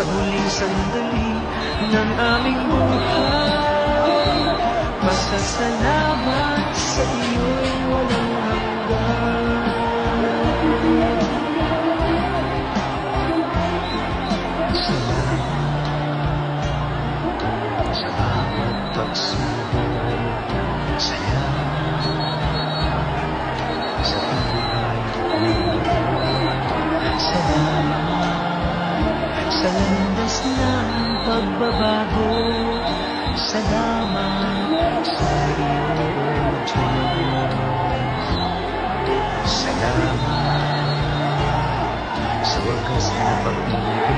sa huling sandali ng aming buhay. Pasasalamat sa iyo'y walang hanggan. Salamat sa bawat pagsubok, salamat sa buhay ko. Salamat sa landas ng pagbabago. Salamat sa iyo, Diyos. Salamat sa wagas na pag-ibig.